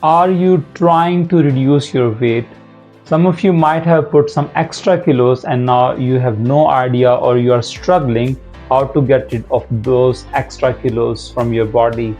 Are you trying to reduce your weight? Some of you might have put some extra kilos and now you have no idea, or you are struggling how to get rid of those extra kilos from your body.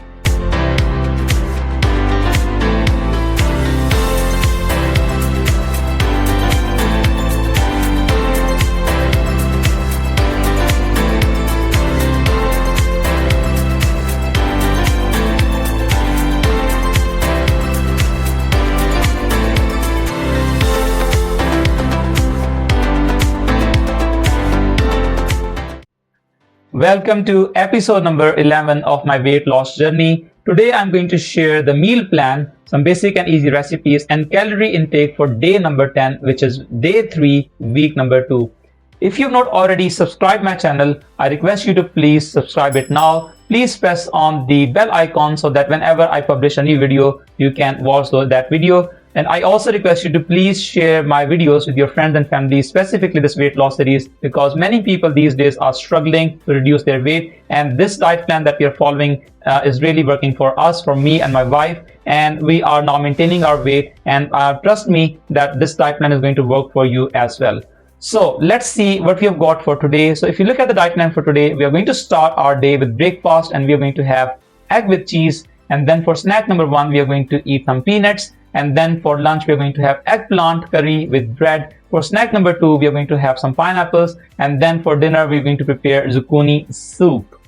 Welcome to episode number 11 of my weight loss journey. Today I'm going to share the meal plan, some basic and easy recipes, and calorie intake for day number 10, which is day 3, week number 2. If you've not already subscribed my channel, I request you to please subscribe it now. Please press on the bell icon so that whenever I publish a new video, you can watch that video. And I also request you to please share my videos with your friends and family, specifically this weight loss series, because many people these days are struggling to reduce their weight. And this diet plan that we are following is really working for us, for me and my wife. And we are now maintaining our weight. And trust me that this diet plan is going to work for you as well. So let's see what we have got for today. So if you look at the diet plan for today, we are going to start our day with breakfast, and we are going to have egg with cheese. And then for snack number 1, we are going to eat some peanuts. And then for lunch, we are going to have eggplant curry with bread. For snack number 2, we are going to have some pineapples. And then for dinner, we're going to prepare zucchini soup.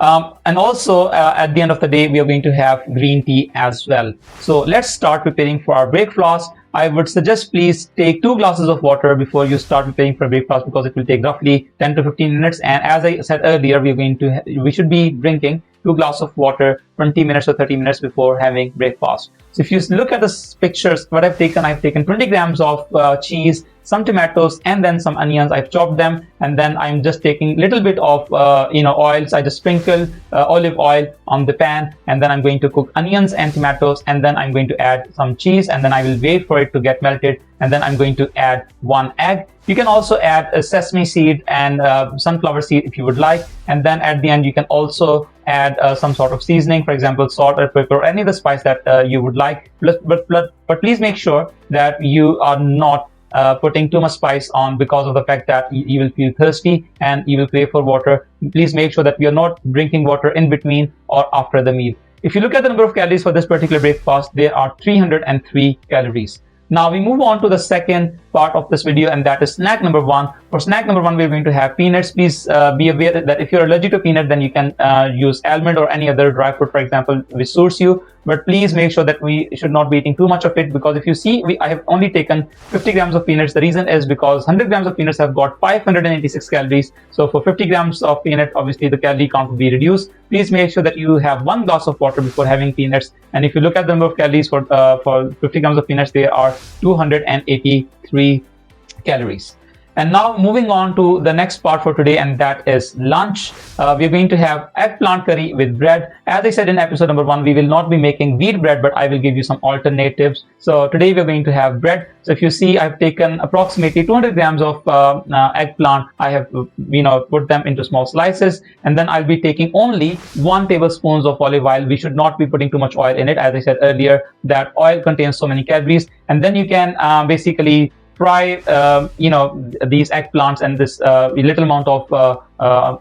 And also at the end of the day, we are going to have green tea as well. So let's start preparing for our breakfast. I would suggest please take 2 glasses of water before you start preparing for breakfast, because it will take roughly 10 to 15 minutes. And as I said earlier, we should be drinking 2 glasses of water 20 minutes or 30 minutes before having breakfast. So if you look at the pictures, what I've taken 20 grams of cheese, some tomatoes, and then some onions. I've chopped them, and then I'm just taking a little bit of oils. I just sprinkle olive oil on the pan, and then I'm going to cook onions and tomatoes, and then I'm going to add some cheese, and then I will wait for it to get melted, and then I'm going to add 1 egg. You can also add a sesame seed and sunflower seed if you would like, and then at the end you can also add some sort of seasoning, for example salt or pepper or any other spice that you would like. But please make sure that you are not putting too much spice on, because of the fact that you will feel thirsty and you will crave for water. Please make sure that we are not drinking water in between or after the meal. If you look at the number of calories for this particular breakfast, there are 303 calories. Now we move on to the second part of this video, and that is snack number 1. For snack number 1, we're going to have peanuts. Please be aware that if you're allergic to peanut, then you can use almond or any other dry fruit, for example, which suits you. But please make sure that we should not be eating too much of it, because if you see, I have only taken 50 grams of peanuts. The reason is because 100 grams of peanuts have got 586 calories. So for 50 grams of peanut, obviously the calorie count will be reduced. Please make sure that you have 1 glass of water before having peanuts. And if you look at the number of calories for 50 grams of peanuts, there are 283 calories. And now moving on to the next part for today, and that is lunch. We're going to have eggplant curry with bread. As I said in episode number 1, we will not be making wheat bread, but I will give you some alternatives. So today we're going to have bread. So if you see, I've taken approximately 200 grams of eggplant. I have put them into small slices, and then I'll be taking only 1 tablespoon of olive oil. We should not be putting too much oil in it. As I said earlier, that oil contains so many calories. And then you can basically fry these eggplants and this little amount of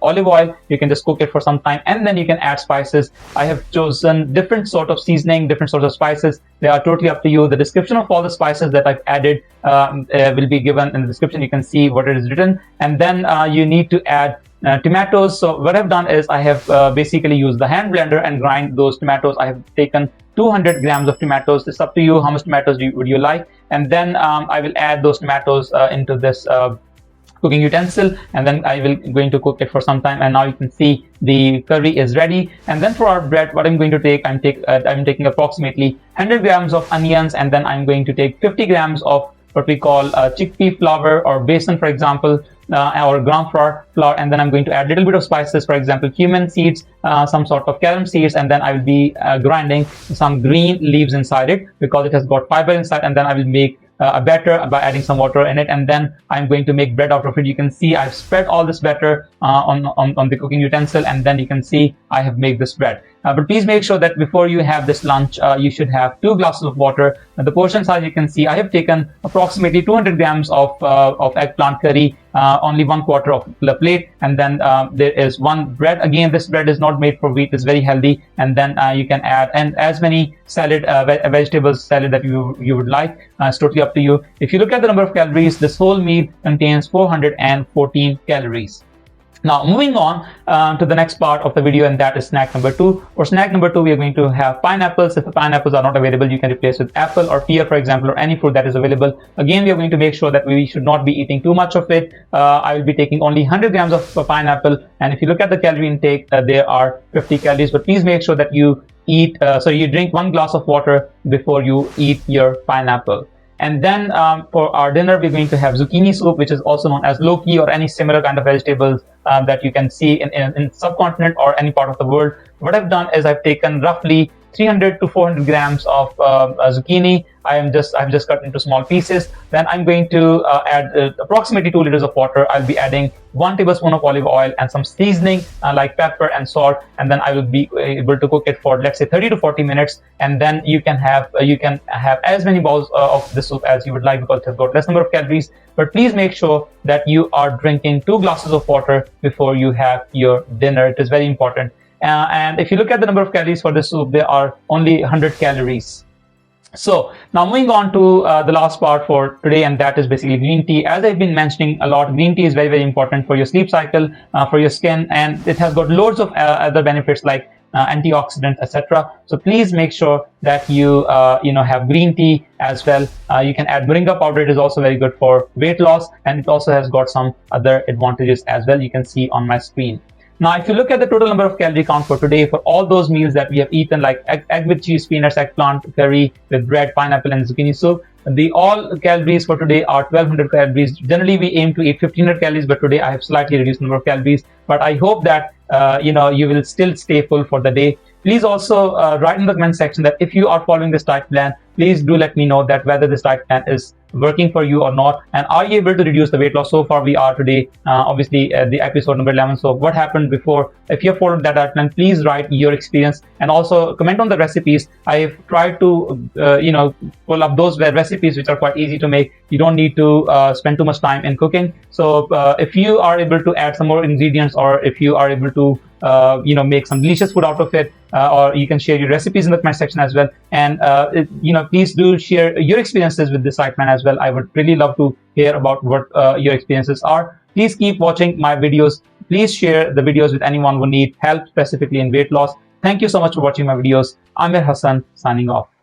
olive oil. You can just cook it for some time, and then you can add spices. I have chosen different sort of seasoning, different sorts of spices. They are totally up to you. The description of all the spices that I've added will be given in the description. You can see what it is written. And then you need to add tomatoes. So what I've done is I have basically used the hand blender and grind those tomatoes. I have taken 200 grams of tomatoes. It's up to you how much tomatoes would you like. And then I will add those tomatoes into this cooking utensil, and then I will going to cook it for some time. And now you can see the curry is ready. And then for our bread, what I'm going to take, I'm taking approximately 100 grams of onions, and then I'm going to take 50 grams of what we call chickpea flour or besan, for example, or gram flour, and then I'm going to add a little bit of spices, for example, cumin seeds, some sort of carom seeds, and then I will be grinding some green leaves inside it because it has got fiber inside, and then I will make a batter by adding some water in it, and then I'm going to make bread out of it. You can see I've spread all this batter on the cooking utensil, and then you can see I have made this bread. But please make sure that before you have this lunch, you should have 2 glasses of water. The portion size, you can see I have taken approximately 200 grams of eggplant curry, only 1/4 of the plate, and then there is 1 bread. Again, this bread is not made for wheat, it's very healthy. And then you can add and as many salad vegetables salad that you would like. It's totally up to you. If you look at the number of calories, this whole meal contains 414 calories. Now, moving on to the next part of the video, and that is snack number 2. For snack number 2, we are going to have pineapples. If the pineapples are not available, you can replace with apple or pear, for example, or any fruit that is available. Again, we are going to make sure that we should not be eating too much of it. I will be taking only 100 grams of pineapple, and if you look at the calorie intake, there are 50 calories. But please make sure that you eat, you drink 1 glass of water before you eat your pineapple. And then for our dinner, we're going to have zucchini soup, which is also known as loki, or any similar kind of vegetables that you can see in subcontinent or any part of the world. What I've done is I've taken roughly 300 to 400 grams of zucchini. I've just cut into small pieces. Then I'm going to add approximately 2 liters of water. I'll be adding 1 tablespoon of olive oil and some seasoning like pepper and salt, and then I will be able to cook it for, let's say, 30 to 40 minutes. And then you can have as many bowls of the soup as you would like, because it has got less number of calories. But please make sure that you are drinking 2 glasses of water before you have your dinner. It is very important. And if you look at the number of calories for this soup, there are only 100 calories. So now moving on to the last part for today, and that is basically green tea. As I've been mentioning a lot, green tea is very, very important for your sleep cycle, for your skin, and it has got loads of other benefits like antioxidants, etc. So please make sure that you have green tea as well. You can add moringa powder. It is also very good for weight loss, and it also has got some other advantages as well. You can see on my screen. Now, if you look at the total number of calorie count for today, for all those meals that we have eaten, like egg with cheese, peanuts, eggplant, curry with bread, pineapple, and zucchini soup, the all calories for today are 1200 calories. Generally, we aim to eat 1500 calories, but today I have slightly reduced number of calories. But I hope that you will still stay full for the day. Please also write in the comment section that if you are following this diet plan, please do let me know that whether this diet plan is working for you or not, and are you able to reduce the weight loss. So far we are today, obviously the episode number 11. So what happened before? If you have followed that diet plan, please write your experience and also comment on the recipes. I've tried to pull up those recipes which are quite easy to make. You don't need to spend too much time in cooking. So if you are able to add some more ingredients, or if you are able to make some delicious food out of it, or you can share your recipes in the comment section as well. And please do share your experiences with this diet plan as well. I would really love to hear about what your experiences are. Please keep watching my videos. Please share the videos with anyone who need help specifically in weight loss. Thank you so much for watching my videos. I'm Hassan, signing off.